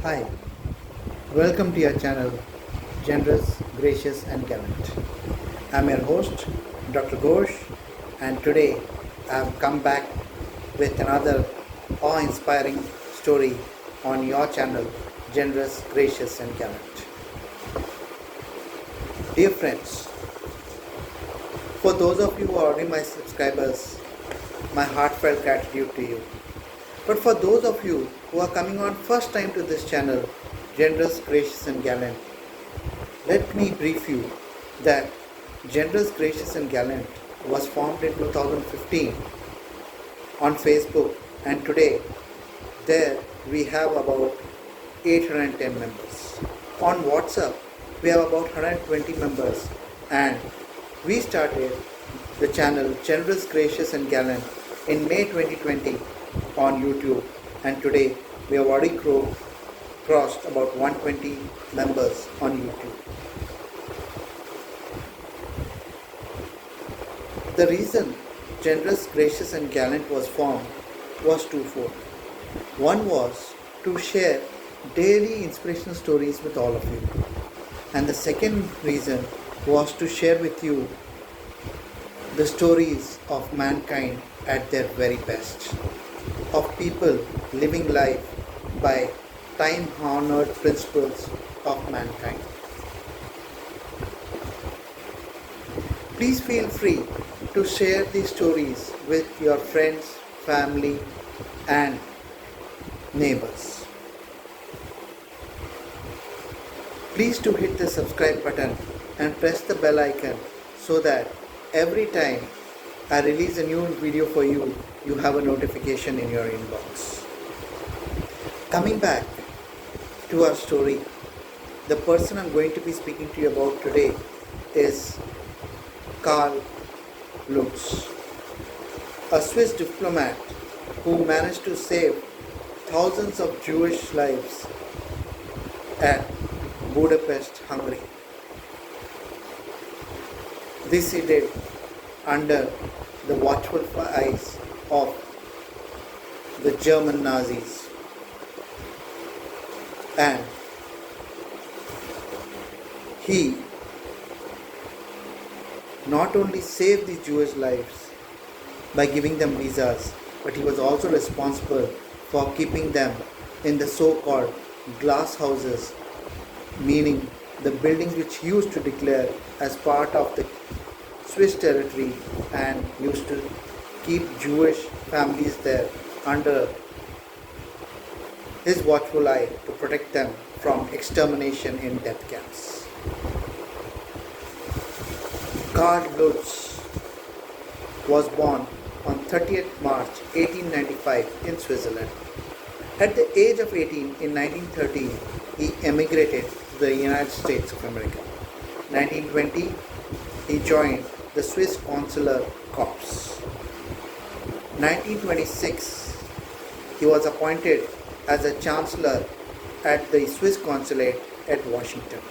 Hi, welcome to your channel, Generous, Gracious and Gallant. I'm your host, Dr. Ghosh, and today I've come back with another awe-inspiring story on your channel, Generous, Gracious and Gallant. Dear friends, for those of you who are already my subscribers, my heartfelt gratitude to you. But for those of you who are coming on first time to this channel, Generous, Gracious and Gallant, let me brief you that Generous, Gracious and Gallant was formed in 2015 on Facebook, and today there we have about 810 members. On WhatsApp we have about 120 members, and we started the channel Generous, Gracious and Gallant in May 2020 on YouTube, and today we have already crossed about 120 members on YouTube. The reason Generous, Gracious and Gallant was formed was twofold. One was to share daily inspirational stories with all of you, and the second reason was to share with you the stories of mankind at their very best, of people living life by time-honored principles of mankind. Please feel free to share these stories with your friends, family and neighbors. Please do hit the subscribe button and press the bell icon so that every time I release a new video for you, you have a notification in your inbox. Coming back to our story, the person I'm going to be speaking to you about today is Carl Lutz, a Swiss diplomat who managed to save thousands of Jewish lives at Budapest, Hungary. This he did under the watchful eyes of the German Nazis, and he not only saved the Jewish lives by giving them visas, but he was also responsible for keeping them in the so-called glass houses, meaning the buildings which he used to declare as part of the Swiss territory, and used to keep Jewish families there under his watchful eye to protect them from extermination in death camps. Karl Lutz was born on 30th March 1895 in Switzerland. At the age of 18 in 1913, he emigrated to the United States of America. 1920, he joined the Swiss Consular Corps. 1926, he was appointed as a chancellor at the Swiss consulate at Washington.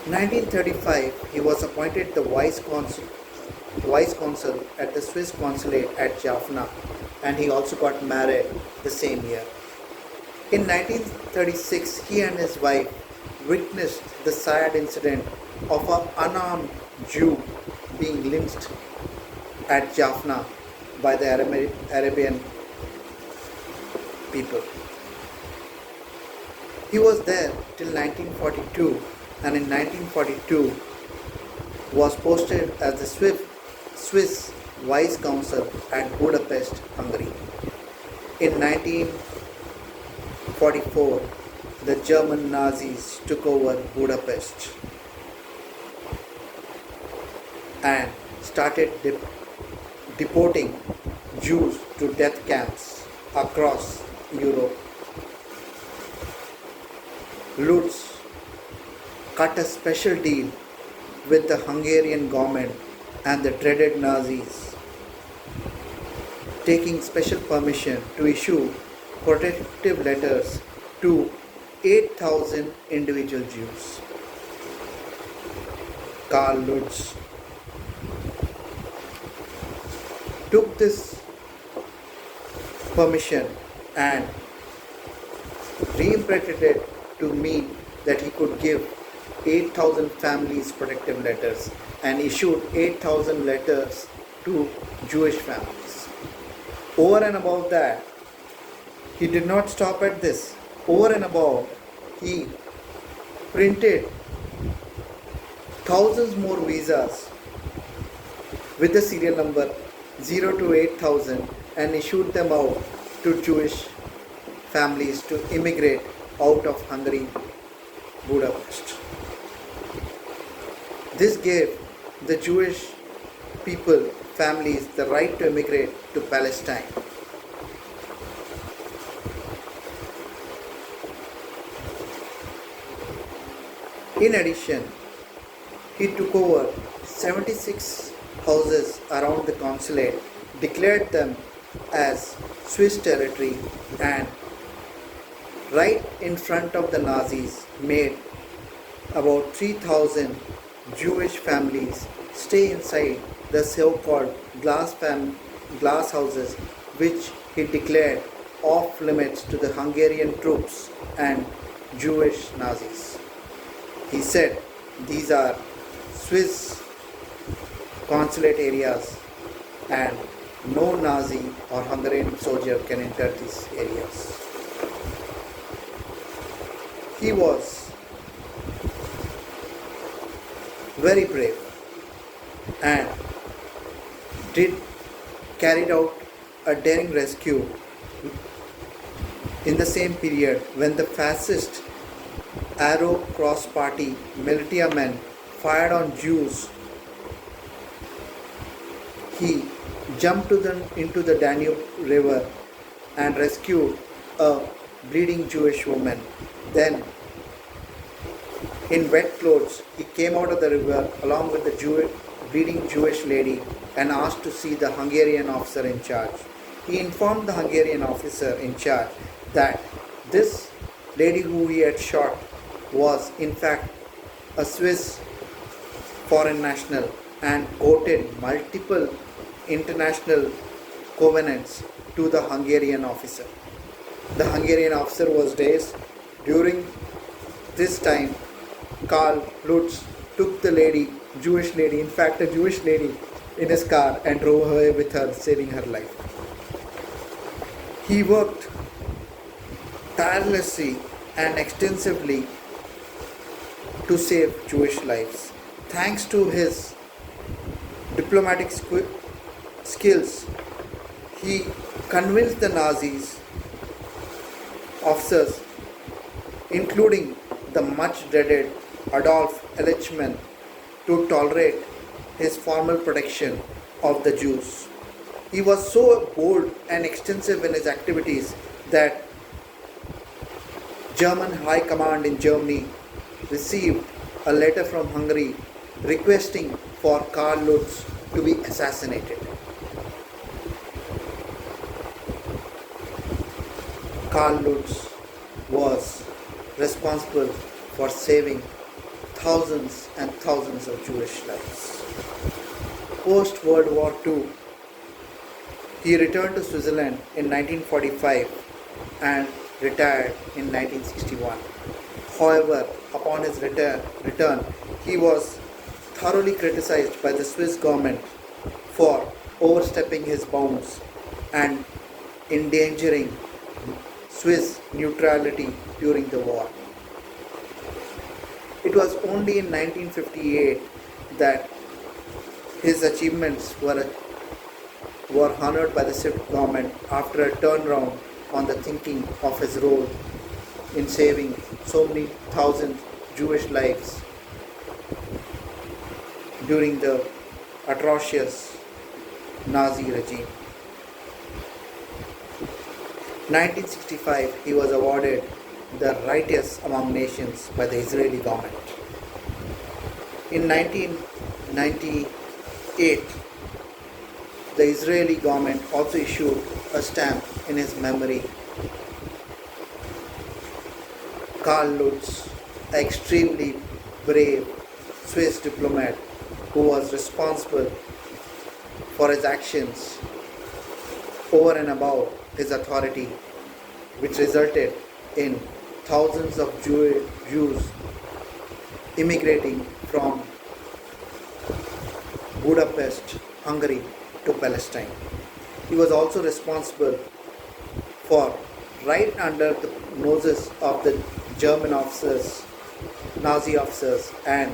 1935, he was appointed the vice-consul at the Swiss consulate at Jaffna, and he also got married the same year. In 1936, he and his wife witnessed the sad incident of an unarmed Jew being lynched at Jaffna by the Arabian people. He was there till 1942, and in 1942 was posted as the Swiss Vice-Consul at Budapest, Hungary. In 1944, the German Nazis took over Budapest and started deporting Jews to death camps across Europe. Lutz cut a special deal with the Hungarian government and the dreaded Nazis, taking special permission to issue protective letters to 8,000 individual Jews. Karl Lutz took this permission and reinterpreted to mean that he could give 8,000 families protective letters and issued 8,000 letters to Jewish families. Over and above that, he did not stop at this. Over and above, he printed thousands more visas with the serial number 0 to 8,000 and issued them out to Jewish families to immigrate out of Hungary, Budapest. This gave the Jewish people, families, the right to immigrate to Palestine. In addition, he took over 76 houses around the consulate, declared them as Swiss territory, and right in front of the Nazis made about 3,000 Jewish families stay inside the so-called glass houses, which he declared off limits to the Hungarian troops and Jewish Nazis. He said these are Swiss consulate areas and no Nazi or Hungarian soldier can enter these areas. He was very brave and carried out a daring rescue in the same period when the fascist Arrow Cross Party militia men fired on Jews. He jumped into the Danube River and rescued a bleeding Jewish woman. Then, in wet clothes, he came out of the river along with the bleeding Jewish lady and asked to see the Hungarian officer in charge. He informed the Hungarian officer in charge that this lady who he had shot was in fact a Swiss foreign national and quoted multiple international covenants to the Hungarian officer. The Hungarian officer was dazed. During this time, Carl Lutz took the lady, Jewish lady, in fact a Jewish lady, in his car and drove away with her, saving her life. He worked tirelessly and extensively to save Jewish lives. Thanks to his diplomatic skills, he convinced the Nazis officers, including the much dreaded Adolf Eichmann, to tolerate his formal protection of the Jews. He was so bold and extensive in his activities that German High Command in Germany received a letter from Hungary requesting for Carl Lutz to be assassinated. Carl Lutz was responsible for saving thousands and thousands of Jewish lives. Post World War II, he returned to Switzerland in 1945 and retired in 1961. However, upon his return, he was thoroughly criticized by the Swiss government for overstepping his bounds and endangering Swiss neutrality during the war. It was only in 1958 that his achievements were honored by the Swiss government after a turnaround on the thinking of his role in saving so many thousand Jewish lives during the atrocious Nazi regime. 1965, he was awarded the Righteous Among Nations by the Israeli government. In 1998, the Israeli government also issued a stamp in his memory. Carl Lutz, an extremely brave Swiss diplomat who was responsible for his actions over and above his authority, which resulted in thousands of Jews immigrating from Budapest, Hungary to Palestine. He was also responsible for, right under the noses of the German officers, Nazi officers and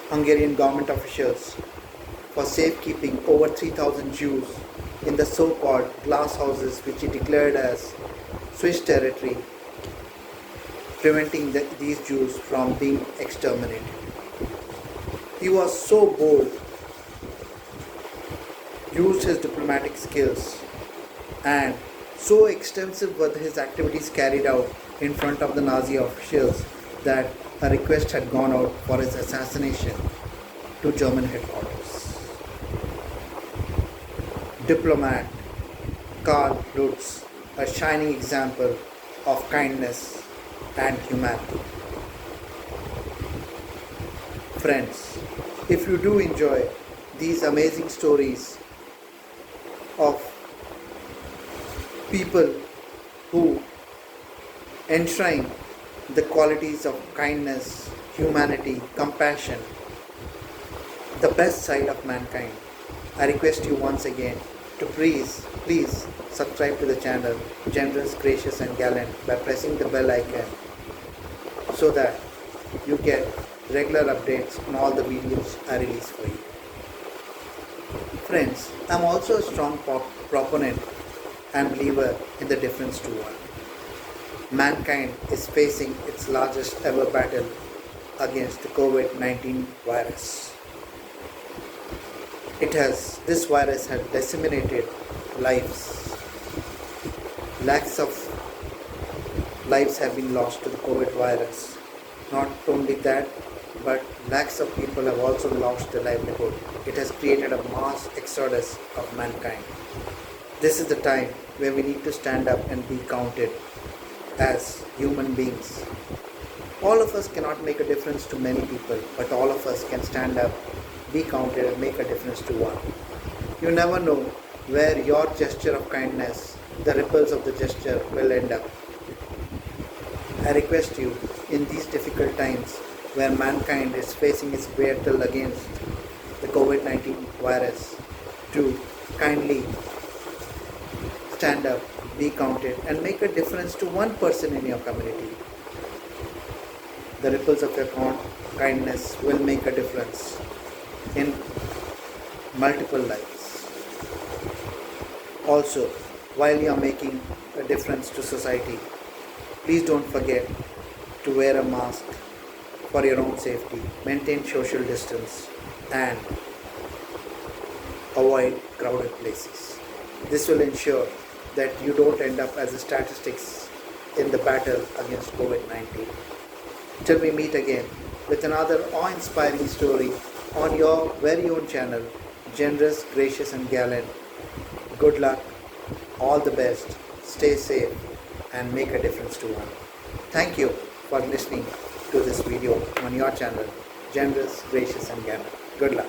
Hungarian government officials, for safekeeping over 3,000 Jews in the so-called glass houses which he declared as Swiss territory, preventing these Jews from being exterminated. He was so bold, used his diplomatic skills, and so extensive were his activities carried out in front of the Nazi officials that a request had gone out for his assassination to German headquarters. Diplomat Karl Lutz, a shining example of kindness and humanity. Friends, if you do enjoy these amazing stories of people who enshrine the qualities of kindness, humanity, compassion, the best side of mankind, I request you once again to please subscribe to the channel Generous, Gracious and Gallant by pressing the bell icon so that you get regular updates on all the videos I release for you. Friends, I am also a strong proponent and believer in the difference to one. Mankind is facing its largest ever battle against the COVID-19 virus. This virus has decimated lives. Lakhs of lives have been lost to the COVID virus. Not only that, but lakhs of people have also lost their livelihood. It has created a mass exodus of mankind. This is the time where we need to stand up and be counted as human beings. All of us cannot make a difference to many people, but all of us can stand up, be counted and make a difference to one. You never know where your gesture of kindness, the ripples of the gesture will end up. I request you in these difficult times where mankind is facing its battle against the COVID-19 virus to kindly stand up, be counted and make a difference to one person in your community. The ripples of your kindness will make a difference in multiple lives. Also, while you are making a difference to society, please don't forget to wear a mask for your own safety, maintain social distance and avoid crowded places. This will ensure that you don't end up as a statistics in the battle against COVID-19. Till we meet again with another awe-inspiring story on your very own channel, Generous, Gracious and Gallant. Good luck, all the best, stay safe and make a difference to one. Thank you for listening to this video on your channel, Generous, Gracious and Gallant. Good luck.